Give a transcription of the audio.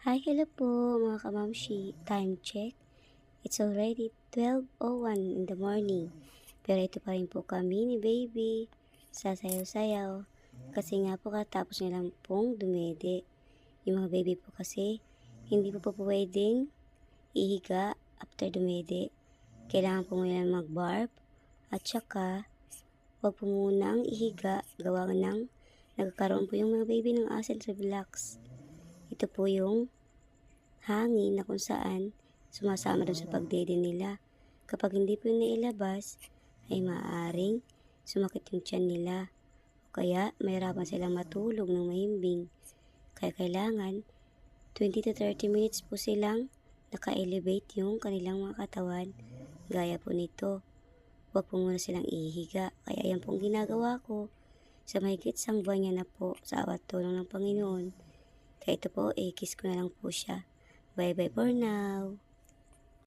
Hi, hello po mga kamamshi. Time check. It's already 12:01 in the morning. Pero ito pa rin po kami ni baby. Sasayaw-sayaw. Kasi nga po katapos niya lang pong dumede. Yung mga baby po kasi, hindi po pwedeng ihiga after dumede. Kailangan po muna mag-barb. At saka, huwag po munang ihiga gawa ng nagkakaroon po yung mga baby ng acid reflux. Ito po yung hangin na kung saan sumasama doon sa pagdede nila. Kapag hindi po yun nailabas, ay maaaring sumakit yung tiyan nila. O kaya mahirapan silang matulog ng mahimbing. Kaya kailangan 20 to 30 minutes po silang naka-elevate yung kanilang mga katawan. Gaya po nito. Huwag po muna silang ihiga. Kaya yan pong ginagawa ko sa mahigit isang buwan niya na po sa awat tulong ng Panginoon. Kaya ito po, kiss ko na lang po siya. Bye bye for now.